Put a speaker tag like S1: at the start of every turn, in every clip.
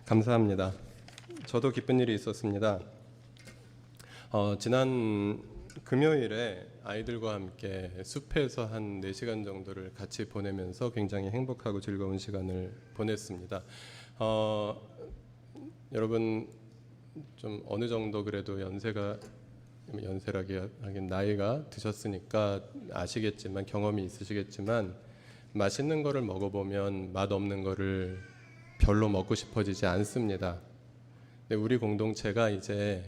S1: 감사합니다. 저도 기쁜 일이 있었습니다. 지난 금요일에 아이들과 함께 숲에서 한 4시간 정도를 같이 보내면서 굉장히 행복하고 즐거운 시간을 보냈습니다. 여러분 좀 어느 정도 그래도 연세라기 하긴 나이가 드셨으니까 아시겠지만, 경험이 있으시겠지만, 맛있는 거를 먹어보면 맛없는 거를 별로 먹고 싶어지지 않습니다. 근데 우리 공동체가 이제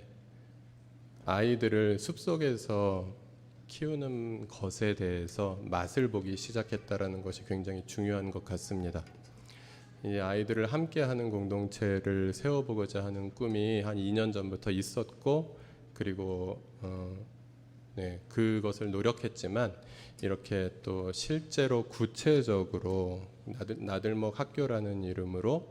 S1: 아이들을 숲속에서 키우는 것에 대해서 맛을 보기 시작했다라는 것이 굉장히 중요한 것 같습니다. 이 아이들을 함께하는 공동체를 세워보고자 하는 꿈이 한 2년 전부터 있었고, 그리고 그것을 노력했지만 이렇게 또 실제로 구체적으로 나들목 학교라는 이름으로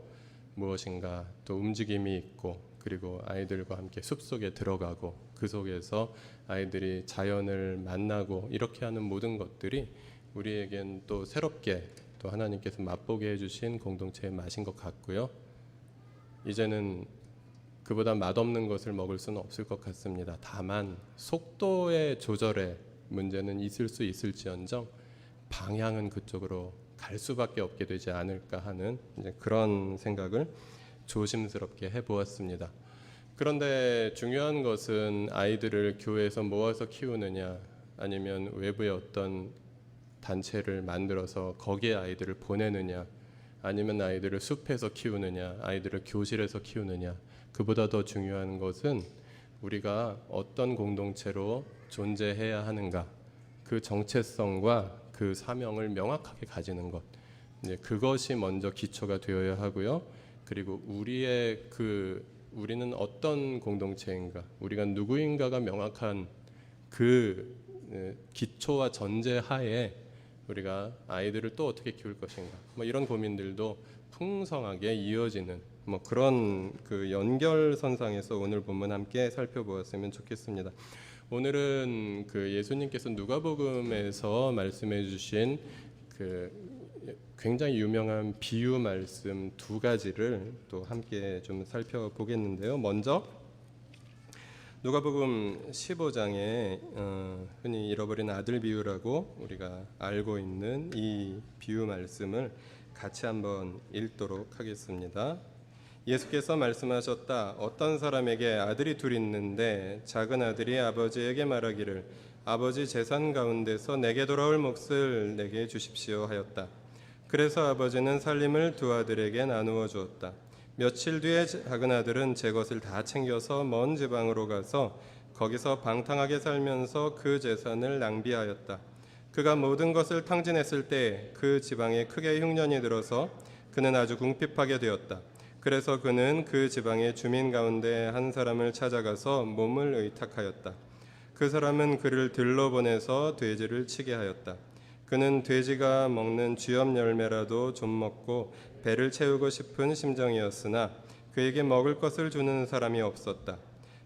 S1: 무엇인가 또 움직임이 있고, 그리고 아이들과 함께 숲속에 들어가고 그 속에서 아이들이 자연을 만나고 이렇게 하는 모든 것들이 우리에겐 또 새롭게 또 하나님께서 맛보게 해주신 공동체의 맛인 것 같고요. 이제는 그보다 맛없는 것을 먹을 수는 없을 것 같습니다. 다만 속도의 조절에 문제는 있을 수 있을지언정 방향은 그쪽으로 갈 수밖에 없게 되지 않을까 하는 이제 그런 생각을 조심스럽게 해보았습니다. 그런데 중요한 것은 아이들을 교회에서 모아서 키우느냐, 아니면 외부의 어떤 단체를 만들어서 거기에 아이들을 보내느냐, 아니면 아이들을 숲에서 키우느냐, 아이들을 교실에서 키우느냐, 그보다 더 중요한 것은 우리가 어떤 공동체로 존재해야 하는가, 그 정체성과 그 사명을 명확하게 가지는 것, 이제 그것이 먼저 기초가 되어야 하고요. 그리고 우리는 어떤 공동체인가, 우리가 누구인가가 명확한 그 기초와 전제하에 우리가 아이들을 또 어떻게 키울 것인가, 이런 고민들도 풍성하게 이어지는 그런 그 연결선상에서 오늘 본문 함께 살펴보았으면 좋겠습니다. 오늘은 그 예수님께서 누가복음에서 말씀해 주신 그 굉장히 유명한 비유 말씀 2가지를 또 함께 좀 살펴보겠는데요. 먼저 누가복음 15장에 흔히 잃어버린 아들 비유라고 우리가 알고 있는 이 비유 말씀을 같이 한번 읽도록 하겠습니다. 예수께서 말씀하셨다. 어떤 사람에게 아들이 둘 있는데 작은 아들이 아버지에게 말하기를 아버지 재산 가운데서 내게 돌아올 몫을 내게 주십시오 하였다. 그래서 아버지는 살림을 두 아들에게 나누어 주었다. 며칠 뒤에 작은 아들은 제 것을 다 챙겨서 먼 지방으로 가서 거기서 방탕하게 살면서 그 재산을 낭비하였다. 그가 모든 것을 탕진했을 때 그 지방에 크게 흉년이 들어서 그는 아주 궁핍하게 되었다. 그래서 그는 그 지방의 주민 가운데 한 사람을 찾아가서 몸을 의탁하였다. 그 사람은 그를 들러보내서 돼지를 치게 하였다. 그는 돼지가 먹는 쥐염 열매라도 좀 먹고 배를 채우고 싶은 심정이었으나 그에게 먹을 것을 주는 사람이 없었다.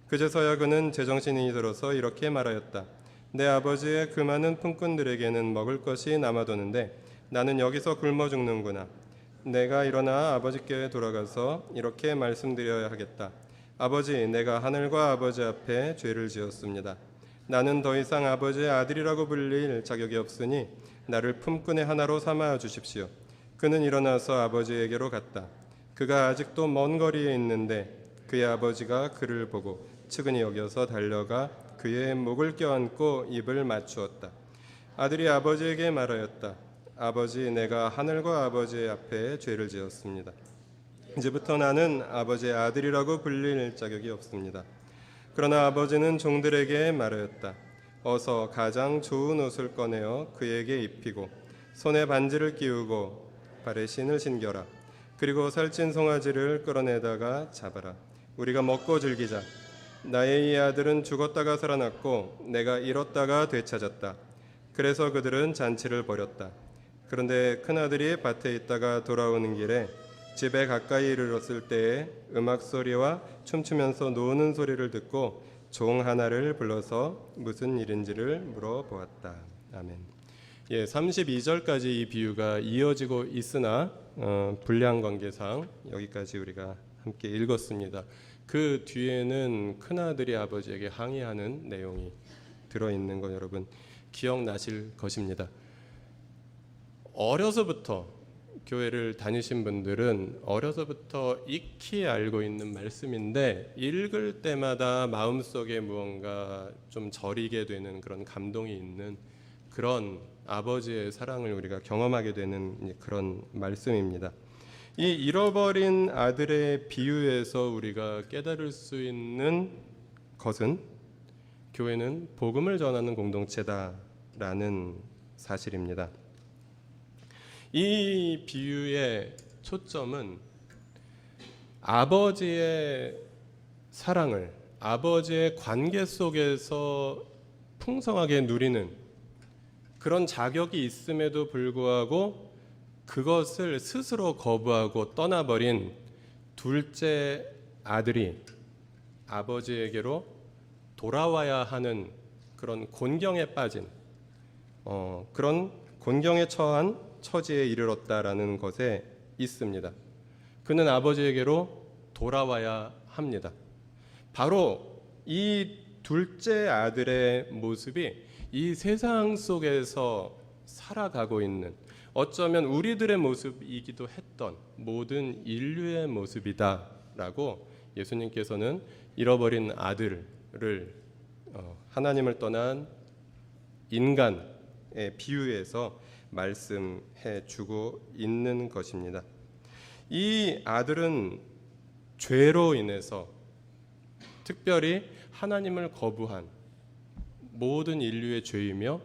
S1: 그제서야 그는 제정신이 들어서 이렇게 말하였다. 내 아버지의 그 많은 품꾼들에게는 먹을 것이 남아도는데 나는 여기서 굶어 죽는구나. 내가 일어나 아버지께 돌아가서 이렇게 말씀드려야 하겠다. 아버지, 내가 하늘과 아버지 앞에 죄를 지었습니다. 나는 더 이상 아버지의 아들이라고 불릴 자격이 없으니 나를 품꾼의 하나로 삼아 주십시오. 그는 일어나서 아버지에게로 갔다. 그가 아직도 먼 거리에 있는데 그의 아버지가 그를 보고 측은히 여겨서 달려가 그의 목을 껴안고 입을 맞추었다. 아들이 아버지에게 말하였다. 아버지, 내가 하늘과 아버지 앞에 죄를 지었습니다. 이제부터 나는 아버지의 아들이라고 불릴 자격이 없습니다. 그러나 아버지는 종들에게 말하였다. 어서 가장 좋은 옷을 꺼내어 그에게 입히고 손에 반지를 끼우고 발에 신을 신겨라. 그리고 살찐 송아지를 끌어내다가 잡아라. 우리가 먹고 즐기자. 나의 이 아들은 죽었다가 살아났고 내가 잃었다가 되찾았다. 그래서 그들은 잔치를 벌였다. 그런데 큰아들이 밭에 있다가 돌아오는 길에 집에 가까이 이르렀을 때에 음악 소리와 춤추면서 노는 소리를 듣고 종 하나를 불러서 무슨 일인지를 물어보았다. 아멘. 32절까지 이 비유가 이어지고 있으나 분량 관계상 여기까지 우리가 함께 읽었습니다. 그 뒤에는 큰아들이 아버지에게 항의하는 내용이 들어있는 거 여러분 기억나실 것입니다. 어려서부터 교회를 다니신 분들은 어려서부터 익히 알고 있는 말씀인데 읽을 때마다 마음속에 무언가 좀 저리게 되는 그런 감동이 있는 그런 아버지의 사랑을 우리가 경험하게 되는 그런 말씀입니다. 이 잃어버린 아들의 비유에서 우리가 깨달을 수 있는 것은 교회는 복음을 전하는 공동체다라는 사실입니다. 이 비유의 초점은 아버지의 사랑을 아버지의 관계 속에서 풍성하게 누리는 그런 자격이 있음에도 불구하고 그것을 스스로 거부하고 떠나버린 둘째 아들이 아버지에게로 돌아와야 하는 그런 곤경에 빠진 그런 곤경에 처한 처지에 이르렀다라는 것에 있습니다. 그는 아버지에게로 돌아와야 합니다. 바로 이 둘째 아들의 모습이 이 세상 속에서 살아가고 있는 어쩌면 우리들의 모습이기도 했던 모든 인류의 모습이다라고 예수님께서는 잃어버린 아들을 하나님을 떠난 인간의 비유에서 말씀해 주고 있는 것입니다. 이 아들은 죄로 인해서 특별히 하나님을 거부한 모든 인류의 죄이며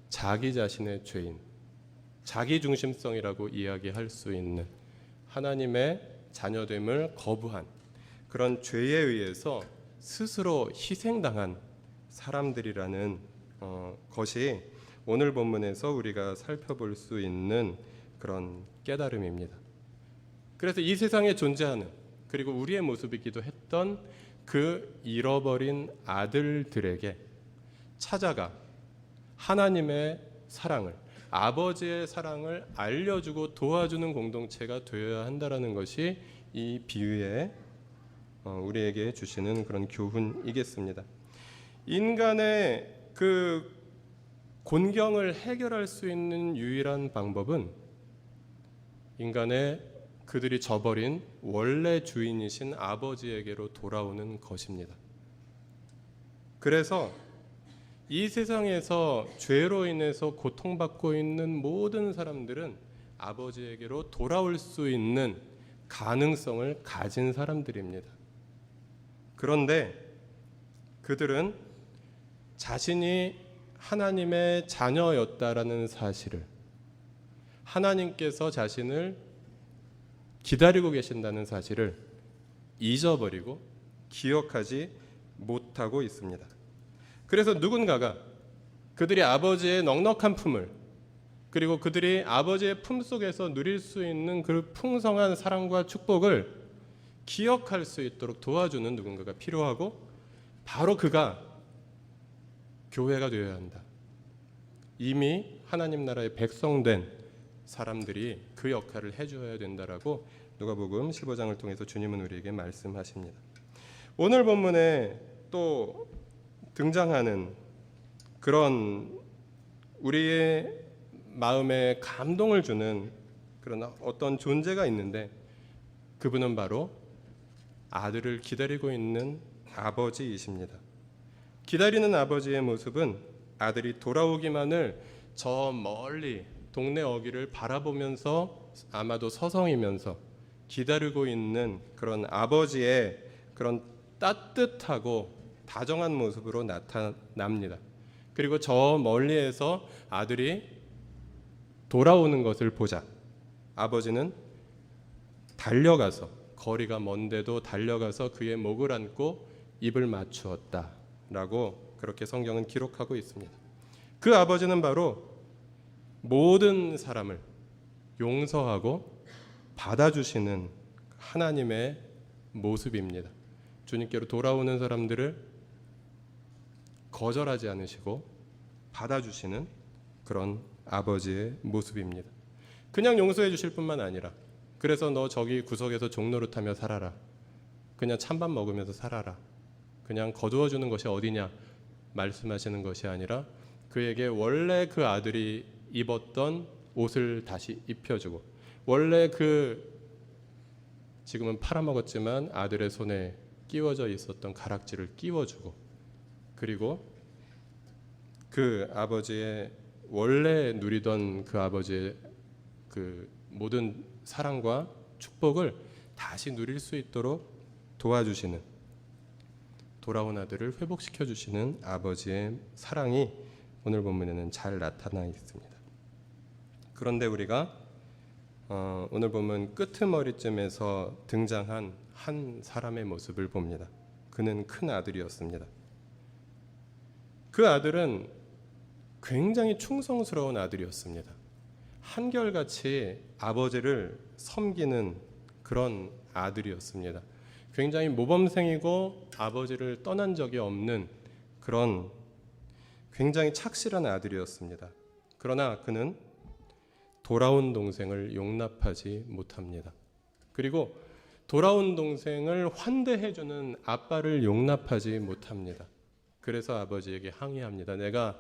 S1: 자기 자신의 죄인, 자기 중심성이라고 이야기할 수 있는 하나님의 자녀됨을 거부한 그런 죄에 의해서 스스로 희생당한 사람들이라는 것이 오늘 본문에서 우리가 살펴볼 수 있는 그런 깨달음입니다. 그래서 이 세상에 존재하는 그리고 우리의 모습이기도 했던 그 잃어버린 아들들에게 찾아가 하나님의 사랑을 아버지의 사랑을 알려주고 도와주는 공동체가 되어야 한다라는 것이 이 비유에 우리에게 주시는 그런 교훈이겠습니다. 인간의 그 곤경을 해결할 수 있는 유일한 방법은 인간의 그들이 저버린 원래 주인이신 아버지에게로 돌아오는 것입니다. 그래서 이 세상에서 죄로 인해서 고통받고 있는 모든 사람들은 아버지에게로 돌아올 수 있는 가능성을 가진 사람들입니다. 그런데 그들은 자신이 하나님의 자녀였다라는 사실을 하나님께서 자신을 기다리고 계신다는 사실을 잊어버리고 기억하지 못하고 있습니다. 그래서 누군가가 그들이 아버지의 넉넉한 품을 그리고 그들이 아버지의 품속에서 누릴 수 있는 그 풍성한 사랑과 축복을 기억할 수 있도록 도와주는 누군가가 필요하고 바로 그가 교회가 되어야 한다. 이미 하나님 나라의 백성된 사람들이 그 역할을 해줘야 된다라고 누가복음 15장을 통해서 주님은 우리에게 말씀하십니다. 오늘 본문에 또 등장하는 그런 우리의 마음에 감동을 주는 그런 어떤 존재가 있는데 그분은 바로 아들을 기다리고 있는 아버지이십니다. 기다리는 아버지의 모습은 아들이 돌아오기만을 저 멀리 동네 어귀를 바라보면서 아마도 서성이면서 기다리고 있는 그런 아버지의 그런 따뜻하고 다정한 모습으로 나타납니다. 그리고 저 멀리에서 아들이 돌아오는 것을 보자 아버지는 달려가서 거리가 먼데도 달려가서 그의 목을 안고 입을 맞추었다 라고 그렇게 성경은 기록하고 있습니다. 그 아버지는 바로 모든 사람을 용서하고 받아주시는 하나님의 모습입니다. 주님께로 돌아오는 사람들을 거절하지 않으시고 받아주시는 그런 아버지의 모습입니다. 그냥 용서해 주실 뿐만 아니라 그래서 너 저기 구석에서 종노릇하며 살아라 그냥 찬밥 먹으면서 살아라. 그냥 거두어 주는 것이 어디냐 말씀하시는 것이 아니라 그에게 원래 그 아들이 입었던 옷을 다시 입혀주고, 원래 그 지금은 팔아먹었지만 아들의 손에 끼워져 있었던 가락지를 끼워주고, 그리고 그 아버지의 원래 누리던 그 아버지의 그 모든 사랑과 축복을 다시 누릴 수 있도록 도와주시는, 돌아온 아들을 회복시켜 주시는 아버지의 사랑이 오늘 본문에는 잘 나타나 있습니다. 그런데 우리가 오늘 본문 끄트머리쯤에서 등장한 한 사람의 모습을 봅니다. 그는 큰 아들이었습니다. 그 아들은 굉장히 충성스러운 아들이었습니다. 한결같이 아버지를 섬기는 그런 아들이었습니다. 굉장히 모범생이고 아버지를 떠난 적이 없는 그런 굉장히 착실한 아들이었습니다. 그러나 그는 돌아온 동생을 용납하지 못합니다. 그리고 돌아온 동생을 환대해주는 아빠를 용납하지 못합니다. 그래서 아버지에게 항의합니다. 내가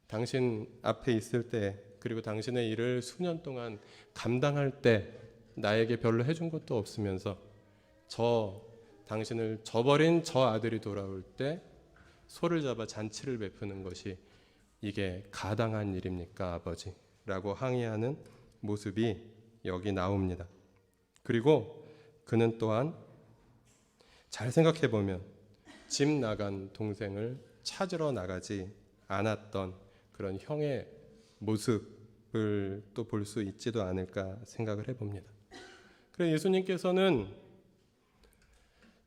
S1: 당신 앞에 있을 때, 그리고 당신의 일을 수년 동안 감당할 때 나에게 별로 해준 것도 없으면서 당신을 저버린 저 아들이 돌아올 때 소를 잡아 잔치를 베푸는 것이 이게 가당한 일입니까, 아버지? 라고 항의하는 모습이 여기 나옵니다. 그리고 그는 또한 잘 생각해 보면 집 나간 동생을 찾으러 나가지 않았던 그런 형의 모습을 또 볼 수 있지도 않을까 생각을 해봅니다. 그래서 예수님께서는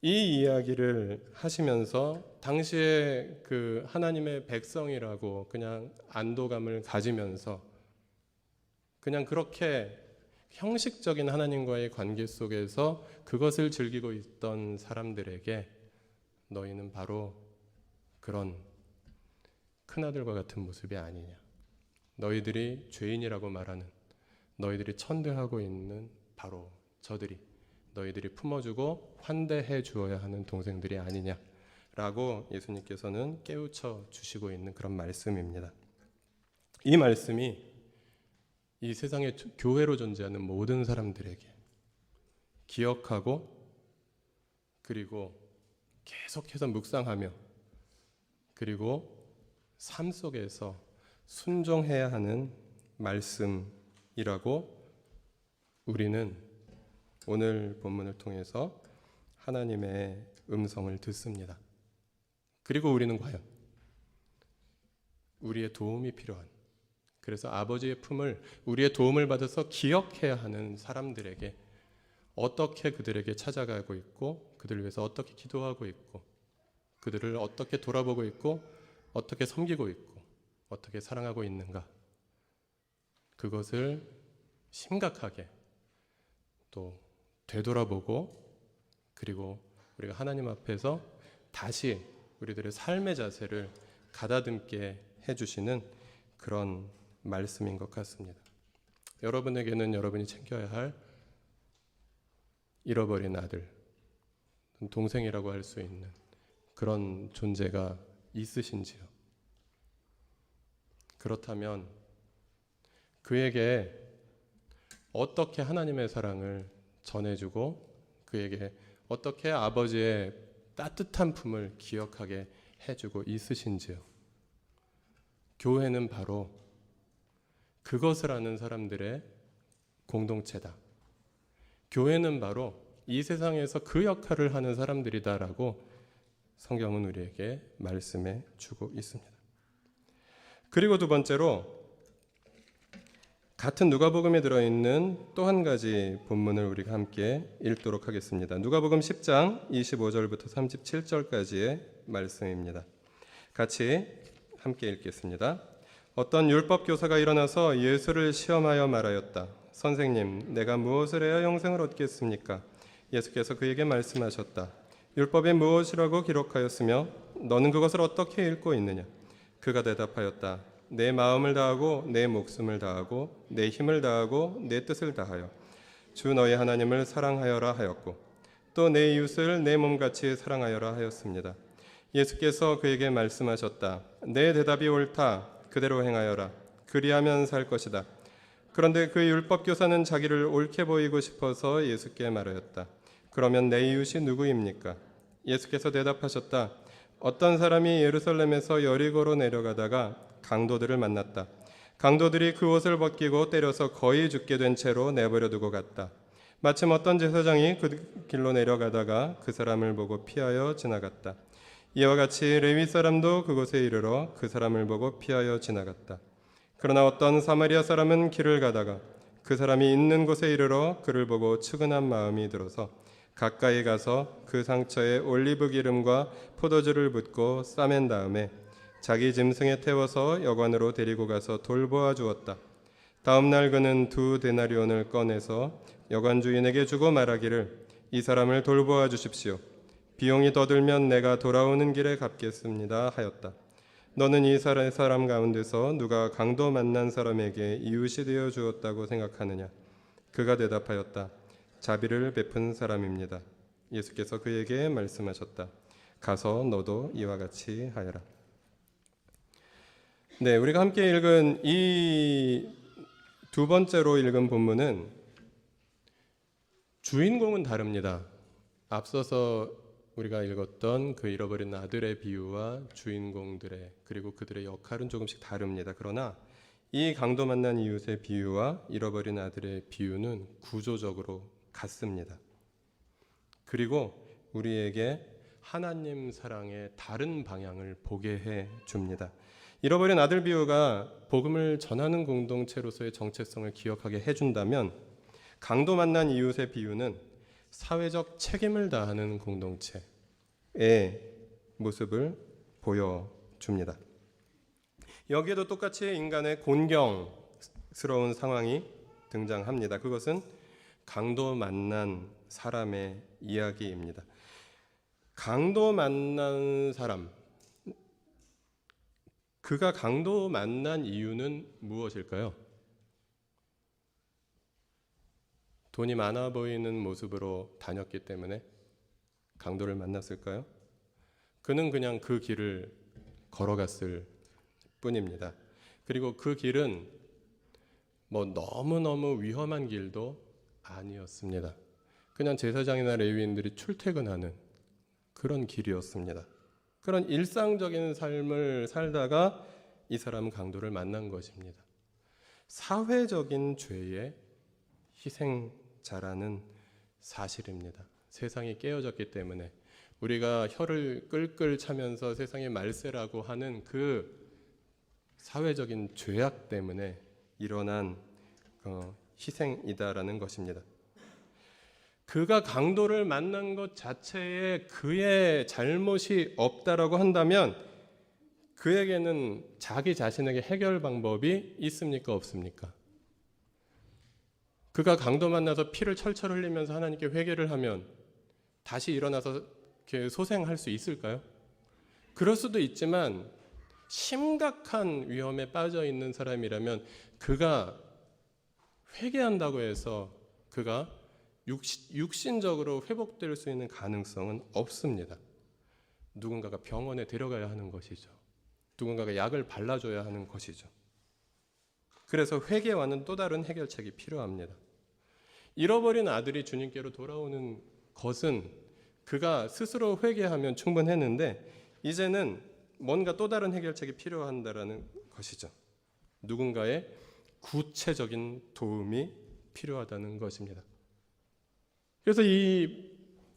S1: 이 이야기를 하시면서 당시에 그 하나님의 백성이라고 그냥 안도감을 가지면서 그냥 그렇게 형식적인 하나님과의 관계 속에서 그것을 즐기고 있던 사람들에게 너희는 바로 그런 큰아들과 같은 모습이 아니냐, 너희들이 죄인이라고 말하는, 너희들이 천대하고 있는 바로 저들이 너희들이 품어주고 환대해 주어야 하는 동생들이 아니냐라고 예수님께서는 깨우쳐 주시고 있는 그런 말씀입니다. 이 말씀이 이 세상의 교회로 존재하는 모든 사람들에게 기억하고, 그리고 계속해서 묵상하며, 그리고 삶 속에서 순종해야 하는 말씀이라고 우리는 오늘 본문을 통해서 하나님의 음성을 듣습니다. 그리고 우리는 과연 우리의 도움이 필요한, 그래서 아버지의 품을 우리의 도움을 받아서 기억해야 하는 사람들에게 어떻게 그들에게 찾아가고 있고, 그들을 위해서 어떻게 기도하고 있고, 그들을 어떻게 돌아보고 있고, 어떻게 섬기고 있고, 어떻게 사랑하고 있는가, 그것을 심각하게 또 되돌아보고, 그리고 우리가 하나님 앞에서 다시 우리들의 삶의 자세를 가다듬게 해주시는 그런 말씀인 것 같습니다. 여러분에게는 여러분이 챙겨야 할 잃어버린 아들, 동생이라고 할 수 있는 그런 존재가 있으신지요? 그렇다면 그에게 어떻게 하나님의 사랑을 전해주고, 그에게 어떻게 아버지의 따뜻한 품을 기억하게 해주고 있으신지요? 교회는 바로 그것을 아는 사람들의 공동체다. 교회는 바로 이 세상에서 그 역할을 하는 사람들이다라고 성경은 우리에게 말씀해 주고 있습니다. 그리고 두 번째로 같은 누가복음에 들어있는 또 한 가지 본문을 우리가 함께 읽도록 하겠습니다. 누가복음 10장 25절부터 37절까지의 말씀입니다. 같이 함께 읽겠습니다. 어떤 율법 교사가 일어나서 예수를 시험하여 말하였다. 선생님, 내가 무엇을 해야 영생을 얻겠습니까? 예수께서 그에게 말씀하셨다. 율법에 무엇이라고 기록하였으며 너는 그것을 어떻게 읽고 있느냐? 그가 대답하였다. 내 마음을 다하고 내 목숨을 다하고 내 힘을 다하고 내 뜻을 다하여 주 너희 하나님을 사랑하여라 하였고, 또 내 이웃을 내 몸같이 사랑하여라 하였습니다. 예수께서 그에게 말씀하셨다. 내 대답이 옳다. 그대로 행하여라. 그리하면 살 것이다. 그런데 그 율법 교사는 자기를 옳게 보이고 싶어서 예수께 말하였다. 그러면 내 이웃이 누구입니까? 예수께서 대답하셨다. 어떤 사람이 예루살렘에서 여리고로 내려가다가 강도들을 만났다. 강도들이 그 옷을 벗기고 때려서 거의 죽게 된 채로 내버려 두고 갔다. 마침 어떤 제사장이 그 길로 내려가다가 그 사람을 보고 피하여 지나갔다. 이와 같이 레위 사람도 그곳에 이르러 그 사람을 보고 피하여 지나갔다. 그러나 어떤 사마리아 사람은 길을 가다가 그 사람이 있는 곳에 이르러 그를 보고 측은한 마음이 들어서 가까이 가서 그 상처에 올리브 기름과 포도주를 붓고 싸맨 다음에 자기 짐승에 태워서 여관으로 데리고 가서 돌보아 주었다. 다음 날 그는 2 데나리온을 꺼내서 여관 주인에게 주고 말하기를 이 사람을 돌보아 주십시오. 비용이 더 들면 내가 돌아오는 길에 갚겠습니다 하였다. 너는 이 사람 가운데서 누가 강도 만난 사람에게 이웃이 되어 주었다고 생각하느냐? 그가 대답하였다. 자비를 베푼 사람입니다. 예수께서 그에게 말씀하셨다. 가서 너도 이와 같이 하여라. 네, 우리가 함께 읽은 이 2번째로 읽은 본문은 주인공은 다릅니다. 앞서서 우리가 읽었던 그 잃어버린 아들의 비유와 주인공들의 그리고 그들의 역할은 조금씩 다릅니다. 그러나 이 강도 만난 이웃의 비유와 잃어버린 아들의 비유는 구조적으로 같습니다. 그리고 우리에게 하나님 사랑의 다른 방향을 보게 해 줍니다. 잃어버린 아들 비유가 복음을 전하는 공동체로서의 정체성을 기억하게 해준다면 강도 만난 이웃의 비유는 사회적 책임을 다하는 공동체의 모습을 보여줍니다. 여기에도 똑같이 인간의 곤경스러운 상황이 등장합니다. 그것은 강도 만난 사람의 이야기입니다. 강도 만난 사람, 그가 강도 만난 이유는 무엇일까요? 돈이 많아 보이는 모습으로 다녔기 때문에 강도를 만났을까요? 그는 그냥 그 길을 걸어갔을 뿐입니다. 그리고 그 길은 너무너무 위험한 길도 아니었습니다. 그냥 제사장이나 레위인들이 출퇴근하는 그런 길이었습니다. 그런 일상적인 삶을 살다가 이 사람은 강도를 만난 것입니다. 사회적인 죄의 희생자라는 사실입니다. 세상이 깨어졌기 때문에 우리가 혀를 끌끌 차면서 세상의 말세라고 하는 그 사회적인 죄악 때문에 일어난 희생이다라는 것입니다. 그가 강도를 만난 것 자체에 그의 잘못이 없다라고 한다면 그에게는 자기 자신에게 해결 방법이 있습니까? 없습니까? 그가 강도 만나서 피를 철철 흘리면서 하나님께 회개를 하면 다시 일어나서 이렇게 소생할 수 있을까요? 그럴 수도 있지만 심각한 위험에 빠져 있는 사람이라면 그가 회개한다고 해서 그가 육신적으로 회복될 수 있는 가능성은 없습니다. 누군가가 병원에 데려가야 하는 것이죠. 누군가가 약을 발라줘야 하는 것이죠. 그래서 회개와는 또 다른 해결책이 필요합니다. 잃어버린 아들이 주님께로 돌아오는 것은 그가 스스로 회개하면 충분했는데 이제는 뭔가 또 다른 해결책이 필요한다라는 것이죠. 누군가의 구체적인 도움이 필요하다는 것입니다. 그래서 이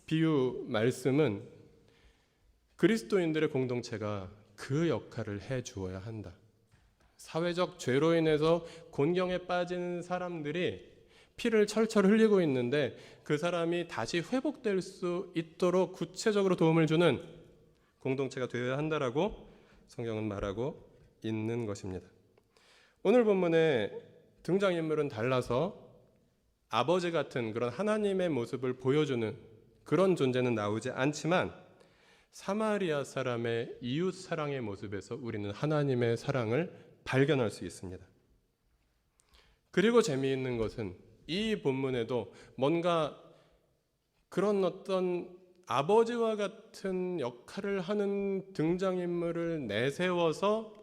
S1: 비유 말씀은 그리스도인들의 공동체가 그 역할을 해 주어야 한다. 사회적 죄로 인해서 곤경에 빠진 사람들이 피를 철철 흘리고 있는데 그 사람이 다시 회복될 수 있도록 구체적으로 도움을 주는 공동체가 되어야 한다라고 성경은 말하고 있는 것입니다. 오늘 본문의 등장인물은 달라서 아버지 같은 그런 하나님의 모습을 보여주는 그런 존재는 나오지 않지만 사마리아 사람의 이웃 사랑의 모습에서 우리는 하나님의 사랑을 발견할 수 있습니다. 그리고 재미있는 것은 이 본문에도 뭔가 그런 어떤 아버지와 같은 역할을 하는 등장인물을 내세워서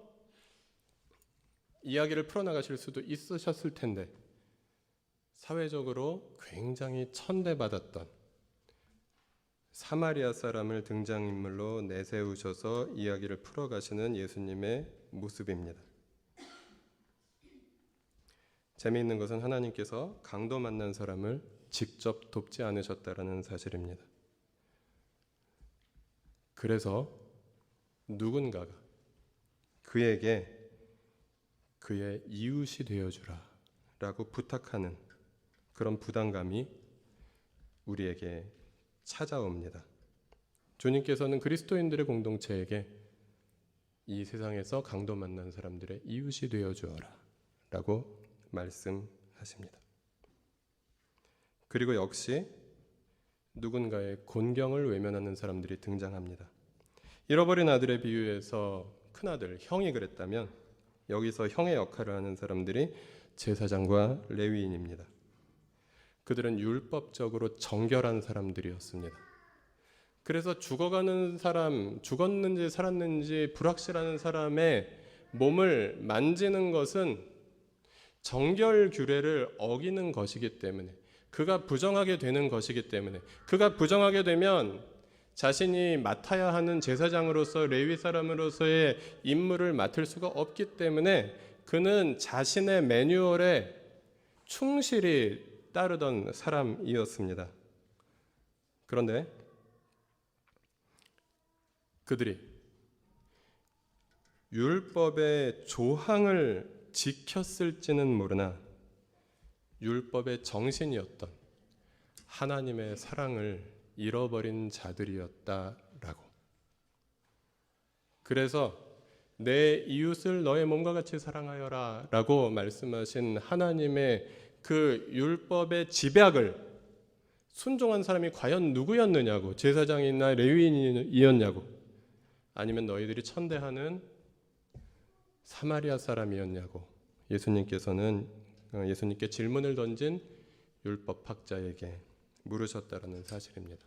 S1: 이야기를 풀어나가실 수도 있으셨을 텐데 사회적으로 굉장히 천대받았던 사마리아 사람을 등장인물로 내세우셔서 이야기를 풀어가시는 예수님의 모습입니다. 재미있는 것은 하나님께서 강도 만난 사람을 직접 돕지 않으셨다라는 사실입니다. 그래서 누군가가 그에게 그의 이웃이 되어주라 라고 부탁하는 그런 부담감이 우리에게 찾아옵니다. 주님께서는 그리스도인들의 공동체에게 이 세상에서 강도 만난 사람들의 이웃이 되어주어라 라고 말씀하십니다. 그리고 역시 누군가의 곤경을 외면하는 사람들이 등장합니다. 잃어버린 아들의 비유에서 큰아들, 형이 그랬다면 여기서 형의 역할을 하는 사람들이 제사장과 레위인입니다. 그들은 율법적으로 정결한 사람들이었습니다. 그래서 죽어가는 사람, 죽었는지 살았는지 불확실한 사람의 몸을 만지는 것은 정결 규례를 어기는 것이기 때문에, 그가 부정하게 되는 것이기 때문에, 그가 부정하게 되면 자신이 맡아야 하는 제사장으로서 레위 사람으로서의 임무를 맡을 수가 없기 때문에 그는 자신의 매뉴얼에 충실히 따르던 사람이었습니다. 그런데 그들이 율법의 조항을 지켰을지는 모르나 율법의 정신이었던 하나님의 사랑을 잃어버린 자들이었다라고. 그래서 내 이웃을 너의 몸과 같이 사랑하여라 라고 말씀하신 하나님의 그 율법의 집약을 순종한 사람이 과연 누구였느냐고, 제사장이나 레위인이었냐고, 아니면 너희들이 천대하는 사마리아 사람이었냐고 예수님께 질문을 던진 율법학자에게 물으셨다라는 사실입니다.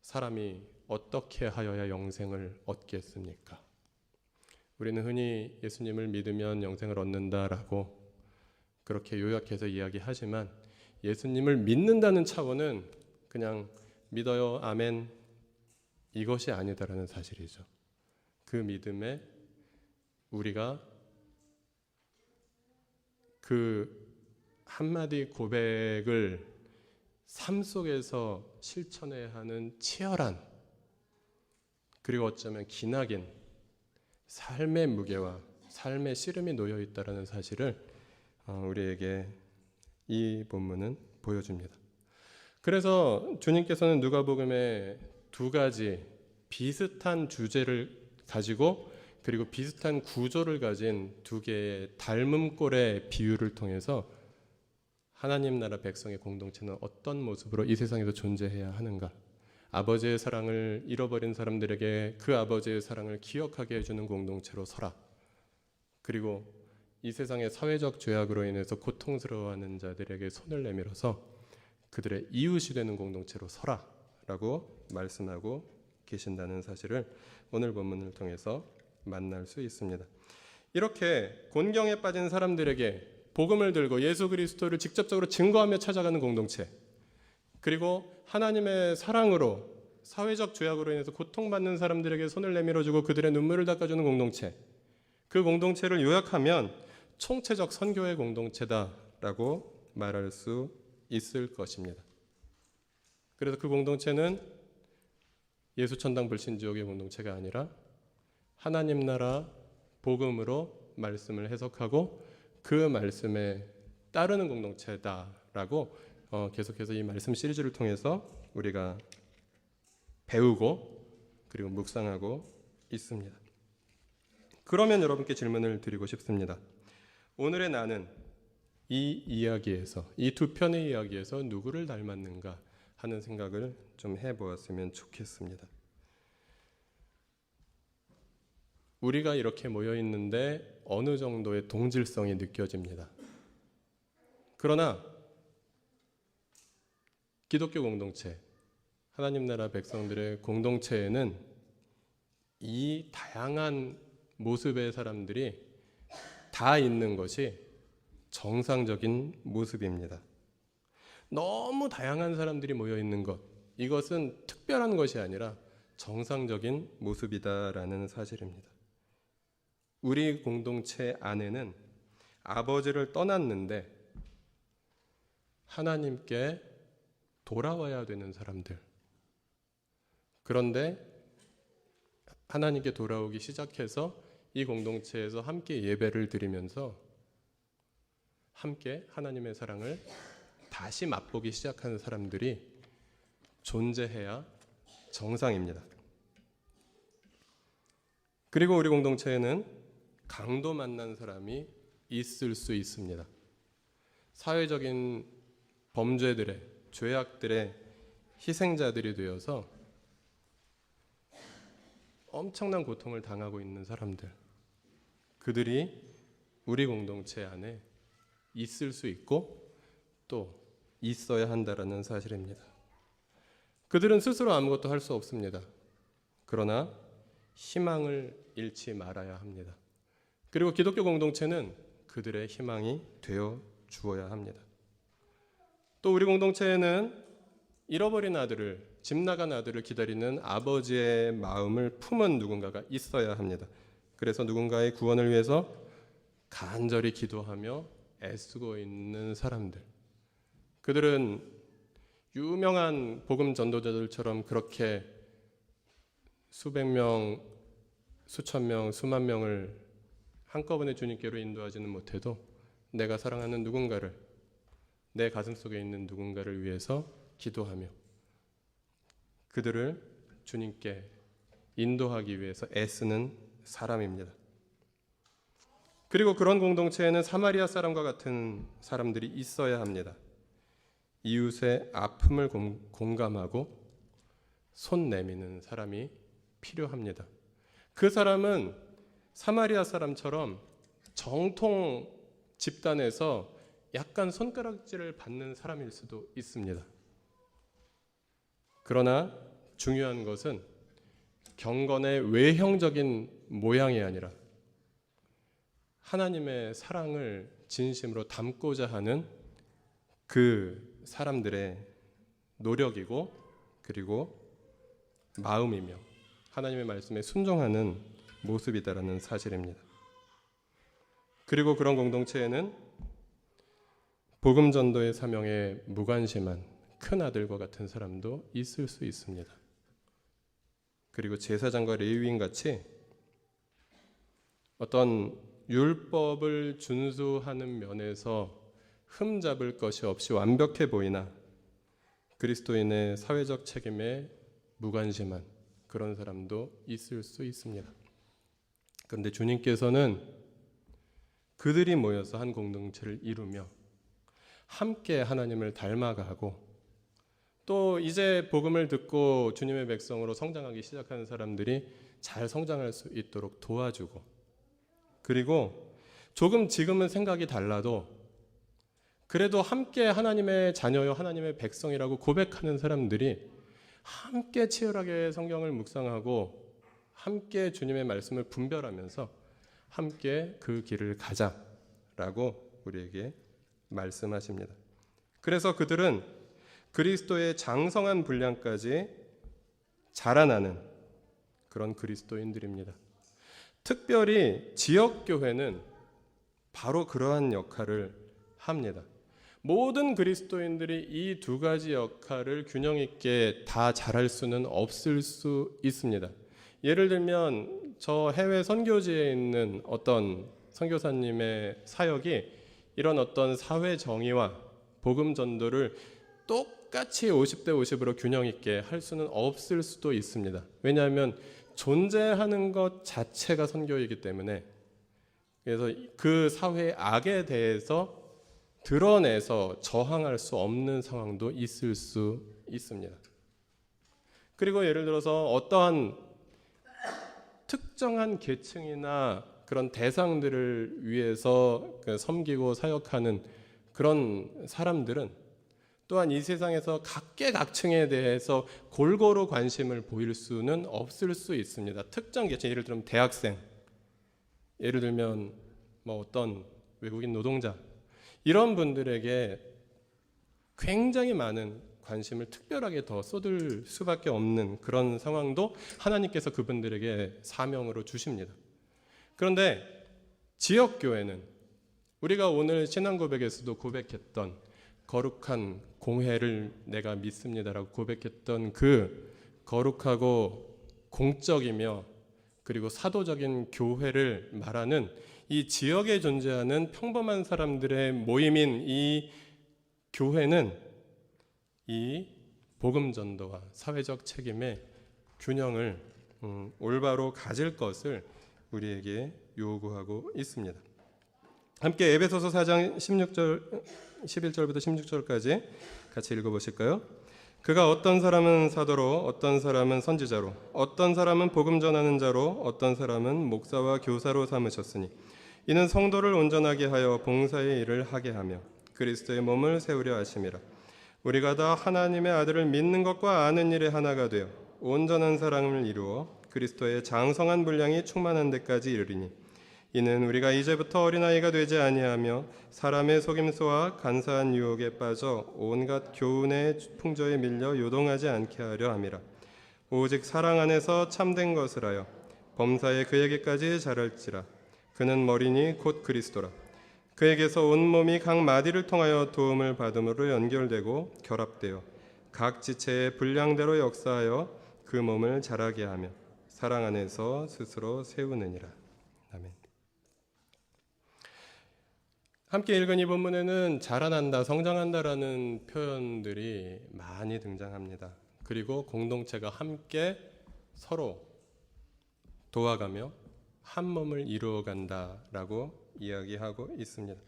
S1: 사람이 어떻게 하여야 영생을 얻겠습니까? 우리는 흔히 예수님을 믿으면 영생을 얻는다라고 그렇게 요약해서 이야기하지만 예수님을 믿는다는 차원은 그냥 믿어요, 아멘, 이것이 아니다라는 사실이죠. 그 믿음에 우리가 그 한마디 고백을 삶 속에서 실천해야 하는 치열한, 그리고 어쩌면 기나긴 삶의 무게와 삶의 씨름이 놓여 있다라는 사실을 우리에게 이 본문은 보여줍니다. 그래서 주님께서는 누가복음에 두 가지 비슷한 주제를 가지고 그리고 비슷한 구조를 가진 두 개의 닮음꼴의 비유를 통해서 하나님 나라 백성의 공동체는 어떤 모습으로 이 세상에서 존재해야 하는가, 아버지의 사랑을 잃어버린 사람들에게 그 아버지의 사랑을 기억하게 해주는 공동체로 서라, 그리고 이 세상의 사회적 죄악으로 인해서 고통스러워하는 자들에게 손을 내밀어서 그들의 이웃이 되는 공동체로 서라 라고 말씀하고 계신다는 사실을 오늘 본문을 통해서 만날 수 있습니다. 이렇게 곤경에 빠진 사람들에게 복음을 들고 예수 그리스도를 직접적으로 증거하며 찾아가는 공동체, 그리고 하나님의 사랑으로 사회적 죄악으로 인해서 고통받는 사람들에게 손을 내밀어주고 그들의 눈물을 닦아주는 공동체, 그 공동체를 요약하면 총체적 선교의 공동체다라고 말할 수 있을 것입니다. 그래서 그 공동체는 예수 천당 불신지옥의 공동체가 아니라 하나님 나라 복음으로 말씀을 해석하고 그 말씀에 따르는 공동체다라고 계속해서 이 말씀 시리즈를 통해서 우리가 배우고 그리고 묵상하고 있습니다. 그러면 여러분께 질문을 드리고 싶습니다. 오늘의 나는 이 이야기에서, 이 두 편의 이야기에서 누구를 닮았는가 하는 생각을 좀 해보았으면 좋겠습니다. 우리가 이렇게 모여 있는데 어느 정도의 동질성이 느껴집니다. 그러나 기독교 공동체, 하나님 나라 백성들의 공동체에는 이 다양한 모습의 사람들이 다 있는 것이 정상적인 모습입니다. 너무 다양한 사람들이 모여 있는 것, 이것은 특별한 것이 아니라 정상적인 모습이다라는 사실입니다. 우리 공동체 안에는 아버지를 떠났는데 하나님께 돌아와야 되는 사람들, 그런데 하나님께 돌아오기 시작해서 이 공동체에서 함께 예배를 드리면서 함께 하나님의 사랑을 다시 맛보기 시작하는 사람들이 존재해야 정상입니다. 그리고 우리 공동체에는 강도 만난 사람이 있을 수 있습니다. 사회적인 범죄들의, 죄악들의 희생자들이 되어서 엄청난 고통을 당하고 있는 사람들, 그들이 우리 공동체 안에 있을 수 있고 또 있어야 한다라는 사실입니다. 그들은 스스로 아무것도 할 수 없습니다. 그러나 희망을 잃지 말아야 합니다. 그리고 기독교 공동체는 그들의 희망이 되어 주어야 합니다. 또 우리 공동체에는 잃어버린 아들을, 집 나간 아들을 기다리는 아버지의 마음을 품은 누군가가 있어야 합니다. 그래서 누군가의 구원을 위해서 간절히 기도하며 애쓰고 있는 사람들, 그들은 유명한 복음 전도자들처럼 그렇게 수백 명, 수천 명, 수만 명을 한꺼번에 주님께로 인도하지는 못해도 내가 사랑하는 누군가를, 내 가슴 속에 있는 누군가를 위해서 기도하며 그들을 주님께 인도하기 위해서 애쓰는 사람입니다. 그리고 그런 공동체에는 사마리아 사람과 같은 사람들이 있어야 합니다. 이웃의 아픔을 공감하고 손 내미는 사람이 필요합니다. 그 사람은 사마리아 사람처럼 정통 집단에서 약간 손가락질을 받는 사람일 수도 있습니다. 그러나 중요한 것은 경건의 외형적인 모양이 아니라 하나님의 사랑을 진심으로 담고자 하는 그 사람들의 노력이고 그리고 마음이며 하나님의 말씀에 순종하는 모습이다라는 사실입니다. 그리고 그런 공동체에는 복음 전도의 사명에 무관심한 큰 아들과 같은 사람도 있을 수 있습니다. 그리고 제사장과 레위인 같이 어떤 율법을 준수하는 면에서 흠잡을 것이 없이 완벽해 보이나 그리스도인의 사회적 책임에 무관심한 그런 사람도 있을 수 있습니다. 그런데 주님께서는 그들이 모여서 한 공동체를 이루며 함께 하나님을 닮아가고 또 이제 복음을 듣고 주님의 백성으로 성장하기 시작하는 사람들이 잘 성장할 수 있도록 도와주고, 그리고 조금 지금은 생각이 달라도 그래도 함께 하나님의 자녀요 하나님의 백성이라고 고백하는 사람들이 함께 치열하게 성경을 묵상하고 함께 주님의 말씀을 분별하면서 함께 그 길을 가자라고 우리에게 말씀하십니다. 그래서 그들은 그리스도의 장성한 분량까지 자라나는 그런 그리스도인들입니다. 특별히 지역교회는 바로 그러한 역할을 합니다. 모든 그리스도인들이 이 두 가지 역할을 균형 있게 다 잘할 수는 없을 수 있습니다. 예를 들면 저 해외 선교지에 있는 어떤 선교사님의 사역이 이런 어떤 사회 정의와 복음 전도를 똑같이 50대 50으로 균형 있게 할 수는 없을 수도 있습니다. 왜냐하면 존재하는 것 자체가 선교이기 때문에, 그래서 그 사회의 악에 대해서 드러내서 저항할 수 없는 상황도 있을 수 있습니다. 그리고 예를 들어서 어떠한 특정한 계층이나 그런 대상들을 위해서 섬기고 사역하는 그런 사람들은 또한 이 세상에서 각계각층에 대해서 골고루 관심을 보일 수는 없을 수 있습니다. 특정 계층, 예를 들면 대학생, 예를 들면 어떤 외국인 노동자, 이런 분들에게 굉장히 많은 관심을 특별하게 더 쏟을 수밖에 없는 그런 상황도 하나님께서 그분들에게 사명으로 주십니다. 그런데 지역교회는 우리가 오늘 신앙 고백에서도 고백했던 거룩한 공회를 내가 믿습니다라고 고백했던 그 거룩하고 공적이며 그리고 사도적인 교회를 말하는 이 지역에 존재하는 평범한 사람들의 모임인 이 교회는 이 복음 전도와 사회적 책임의 균형을 올바로 가질 것을 우리에게 요구하고 있습니다. 함께 에베소서 4장 11절부터 16절까지 같이 읽어보실까요? 그가 어떤 사람은 사도로, 어떤 사람은 선지자로, 어떤 사람은 복음 전하는 자로, 어떤 사람은 목사와 교사로 삼으셨으니 이는 성도를 온전하게 하여 봉사의 일을 하게 하며 그리스도의 몸을 세우려 하심이라. 우리가 다 하나님의 아들을 믿는 것과 아는 일에 하나가 되어 온전한 사랑을 이루어 그리스도의 장성한 분량이 충만한 데까지 이르리니 이는 우리가 이제부터 어린아이가 되지 아니하며 사람의 속임수와 간사한 유혹에 빠져 온갖 교훈의 풍조에 밀려 요동하지 않게 하려 함이라. 오직 사랑 안에서 참된 것을 하여 범사에 그에게까지 자랄지라. 그는 머리니 곧 그리스도라. 그에게서 온 몸이 각 마디를 통하여 도움을 받음으로 연결되고 결합되어 각 지체의 분량대로 역사하여 그 몸을 자라게 하며 사랑 안에서 스스로 세우느니라. 아멘. 함께 읽은 이 본문에는 자라난다, 성장한다라는 표현들이 많이 등장합니다. 그리고 공동체가 함께 서로 도와가며 한 몸을 이루어간다라고 이야기하고 있습니다.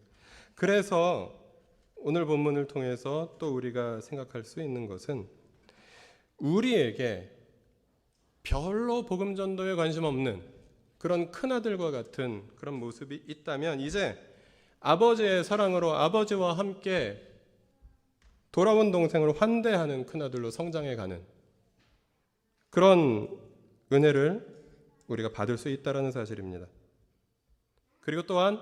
S1: 그래서 오늘 본문을 통해서 또 우리가 생각할 수 있는 것은 우리에게 별로 복음 전도에 관심 없는 그런 큰아들과 같은 그런 모습이 있다면 이제 아버지의 사랑으로 아버지와 함께 돌아온 동생을 환대하는 큰아들로 성장해가는 그런 은혜를 우리가 받을 수 있다는 사실입니다. 그리고 또한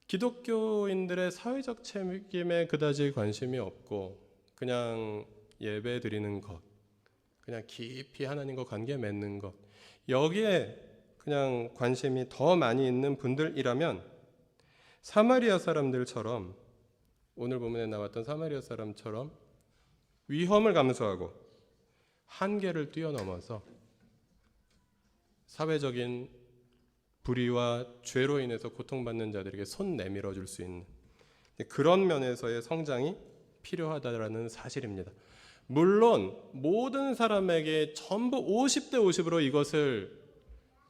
S1: 기독교인들의 사회적 책임에 그다지 관심이 없고 그냥 예배 드리는 것, 그냥 깊이 하나님과 관계 맺는 것, 여기에 그냥 관심이 더 많이 있는 분들이라면 사마리아 사람들처럼, 오늘 본문에 나왔던 사마리아 사람처럼 위험을 감수하고 한계를 뛰어넘어서 사회적인 불의와 죄로 인해서 고통받는 자들에게 손 내밀어 줄 수 있는 그런 면에서의 성장이 필요하다라는 사실입니다. 물론 모든 사람에게 전부 50대 50으로 이것을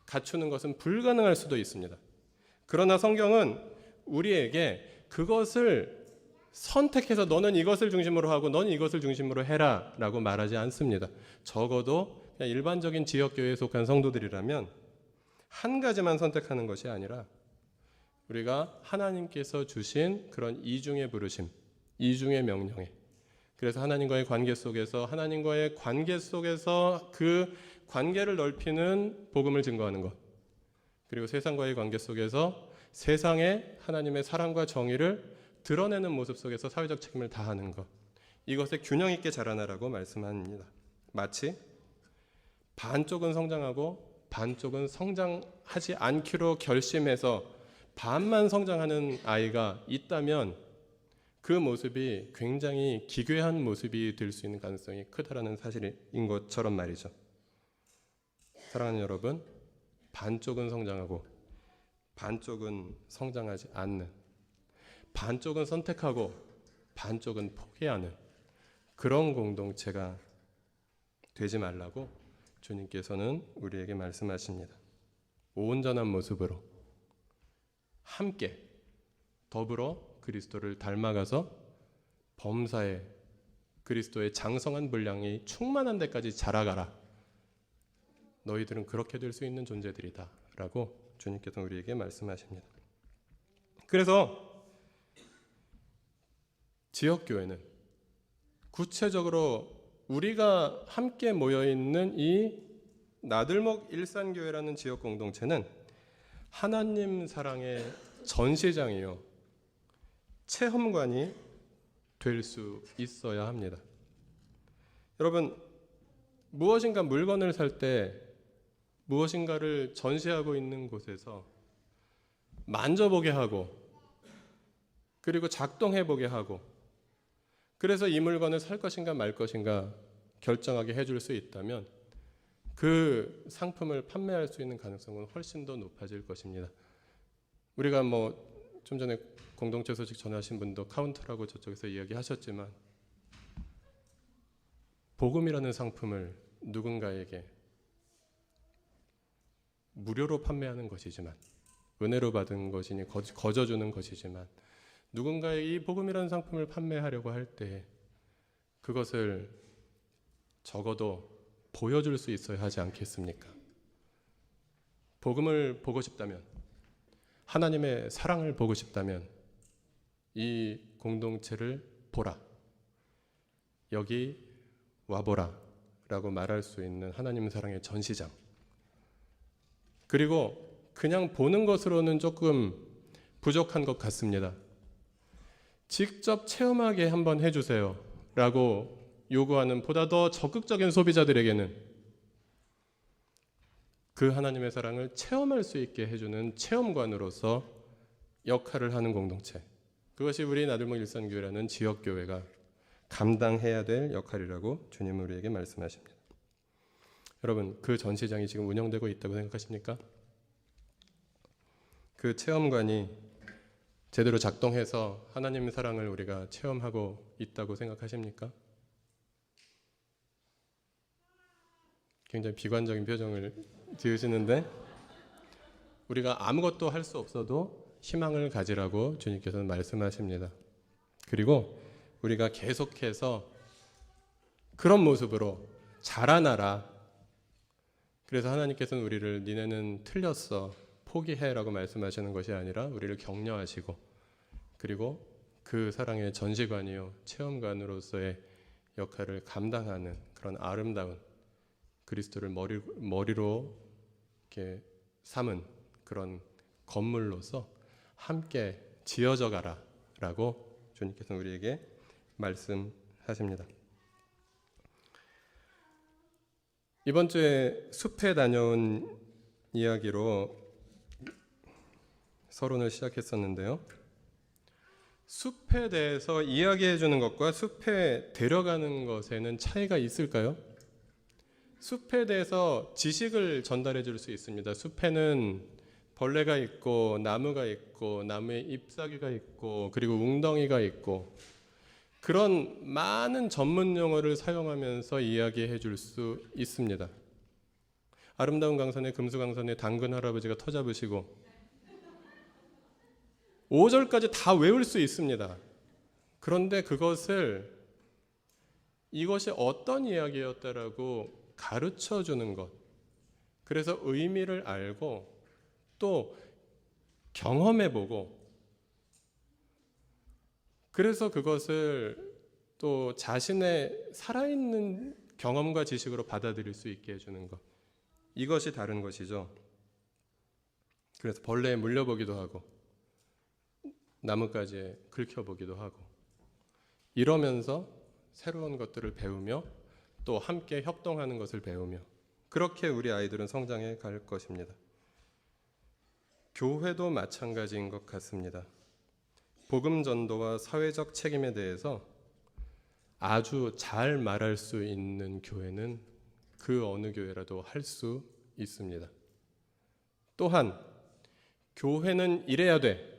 S1: 갖추는 것은 불가능할 수도 있습니다. 그러나 성경은 우리에게 그것을 선택해서 너는 이것을 중심으로 하고 너는 이것을 중심으로 해라 라고 말하지 않습니다. 적어도 그냥 일반적인 지역교회에 속한 성도들이라면 한 가지만 선택하는 것이 아니라 우리가 하나님께서 주신 그런 이중의 부르심, 이중의 명령에, 그래서 하나님과의 관계 속에서 그 관계를 넓히는 복음을 증거하는 것, 그리고 세상과의 관계 속에서 세상에 하나님의 사랑과 정의를 드러내는 모습 속에서 사회적 책임을 다하는 것, 이것에 균형 있게 자라나라고 말씀합니다. 마치 반쪽은 성장하고 반쪽은 성장하지 않기로 결심해서 반만 성장하는 아이가 있다면 그 모습이 굉장히 기괴한 모습이 될 수 있는 가능성이 크다라는 사실인 것처럼 말이죠. 사랑하는 여러분, 반쪽은 성장하고 반쪽은 성장하지 않는, 반쪽은 선택하고 반쪽은 포기하는 그런 공동체가 되지 말라고 주님께서는 우리에게 말씀하십니다. 온전한 모습으로 함께 더불어 그리스도를 닮아가서 범사에 그리스도의 장성한 분량이 충만한 데까지 자라가라. 너희들은 그렇게 될 수 있는 존재들이다 라고 주님께서 우리에게 말씀하십니다. 그래서 지역교회는 구체적으로 우리가 함께 모여있는 이 나들목 일산교회라는 지역 공동체는 하나님 사랑의 전시장이요, 체험관이 될 수 있어야 합니다. 여러분, 무엇인가 물건을 살 때 무엇인가를 전시하고 있는 곳에서 만져보게 하고, 그리고 작동해보게 하고, 그래서 이 물건을 살 것인가 말 것인가 결정하게 해줄 수 있다면 그 상품을 판매할 수 있는 가능성은 훨씬 더 높아질 것입니다. 우리가 좀 전에 공동체 소식 전하신 분도 카운터라고 저쪽에서 이야기하셨지만, 복음이라는 상품을 누군가에게 무료로 판매하는 것이지만, 은혜로 받은 것이니 거저주는 것이지만, 누군가의 이 복음이라는 상품을 판매하려고 할 때 그것을 적어도 보여줄 수 있어야 하지 않겠습니까? 복음을 보고 싶다면, 하나님의 사랑을 보고 싶다면 이 공동체를 보라, 여기 와보라 라고 말할 수 있는 하나님 사랑의 전시장, 그리고 그냥 보는 것으로는 조금 부족한 것 같습니다. 직접 체험하게 한번 해주세요 라고 요구하는 보다 더 적극적인 소비자들에게는 그 하나님의 사랑을 체험할 수 있게 해주는 체험관으로서 역할을 하는 공동체, 그것이 우리 나들목 일산교회라는 지역교회가 감당해야 될 역할이라고 주님은 우리에게 말씀하십니다. 여러분, 그 전시장이 지금 운영되고 있다고 생각하십니까? 그 체험관이 제대로 작동해서 하나님의 사랑을 우리가 체험하고 있다고 생각하십니까? 굉장히 비관적인 표정을 지으시는데, 우리가 아무것도 할 수 없어도 희망을 가지라고 주님께서는 말씀하십니다. 그리고 우리가 계속해서 그런 모습으로 자라나라. 그래서 하나님께서는 우리를 니네는 틀렸어, 포기해라고 말씀하시는 것이 아니라 우리를 격려하시고, 그리고 그 사랑의 전시관이요 체험관으로서의 역할을 감당하는 그런 아름다운 그리스도를 머리로 이렇게 삼은 그런 건물로서 함께 지어져 가라라고 주님께서는 우리에게 말씀하십니다. 이번 주에 숲에 다녀온 이야기로 서론을 시작했었는데요. 숲에 대해서 이야기해 주는 것과 숲에 데려가는 것에는 차이가 있을까요? 숲에 대해서 지식을 전달해 줄 수 있습니다. 숲에는 벌레가 있고 나무가 있고 나무에 잎사귀가 있고 그리고 웅덩이가 있고, 그런 많은 전문 용어를 사용하면서 이야기해 줄 수 있습니다. 아름다운 강산에 금수강산에 당근 할아버지가 터 잡으시고 5절까지 다 외울 수 있습니다. 그런데 그것을 이것이 어떤 이야기였다라고 가르쳐 주는 것, 그래서 의미를 알고 또 경험해 보고, 그래서 그것을 또 자신의 살아있는 경험과 지식으로 받아들일 수 있게 해주는 것, 이것이 다른 것이죠. 그래서 벌레에 물려보기도 하고 나뭇가지에 긁혀보기도 하고, 이러면서 새로운 것들을 배우며 또 함께 협동하는 것을 배우며, 그렇게 우리 아이들은 성장해 갈 것입니다. 교회도 마찬가지인 것 같습니다. 복음 전도와 사회적 책임에 대해서 아주 잘 말할 수 있는 교회는 그 어느 교회라도 할 수 있습니다. 또한 교회는 이래야 돼,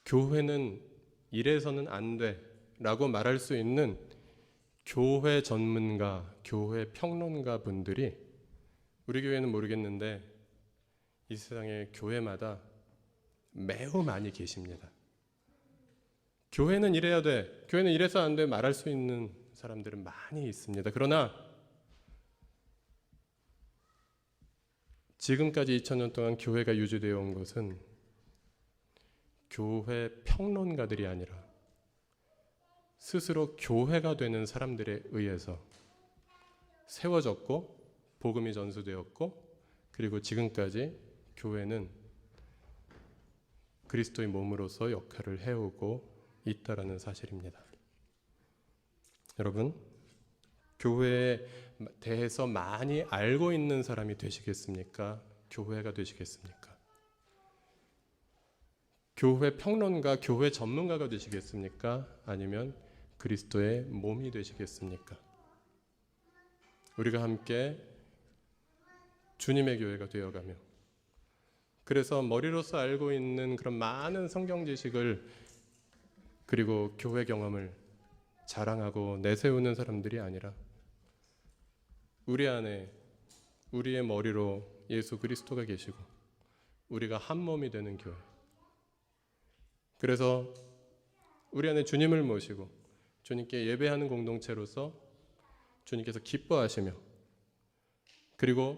S1: 교회는 이래서는 안 돼 라고 말할 수 있는 교회 전문가, 교회 평론가 분들이 우리 교회는 모르겠는데 이 세상의 교회마다 매우 많이 계십니다. 교회는 이래야 돼, 교회는 이래서 안 돼 말할 수 있는 사람들은 많이 있습니다. 그러나 지금까지 2000년 동안 교회가 유지되어 온 것은 교회 평론가들이 아니라 스스로 교회가 되는 사람들에 의해서 세워졌고 복음이 전수되었고 그리고 지금까지 교회는 그리스도의 몸으로서 역할을 해오고 있다라는 사실입니다. 여러분, 교회에 대해서 많이 알고 있는 사람이 되시겠습니까? 교회가 되시겠습니까? 교회 평론가, 교회 전문가가 되시겠습니까? 아니면 그리스도의 몸이 되시겠습니까? 우리가 함께 주님의 교회가 되어가며 그래서 머리로서 알고 있는 그런 많은 성경 지식을 그리고 교회 경험을 자랑하고 내세우는 사람들이 아니라 우리 안에 우리의 머리로 예수 그리스도가 계시고 우리가 한 몸이 되는 교회. 그래서 우리 안에 주님을 모시고 주님께 예배하는 공동체로서 주님께서 기뻐하시며 그리고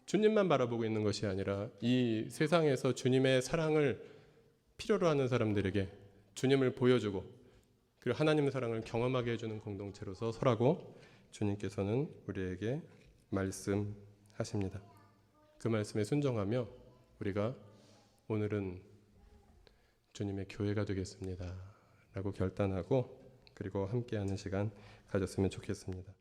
S1: 주님만 바라보고 있는 것이 아니라 이 세상에서 주님의 사랑을 필요로 하는 사람들에게 주님을 보여주고 그리고 하나님의 사랑을 경험하게 해주는 공동체로서 서라고 주님께서는 우리에게 말씀하십니다. 그 말씀에 순종하며 우리가 오늘은 주님의 교회가 되겠습니다 라고 결단하고 그리고 함께하는 시간 가졌으면 좋겠습니다.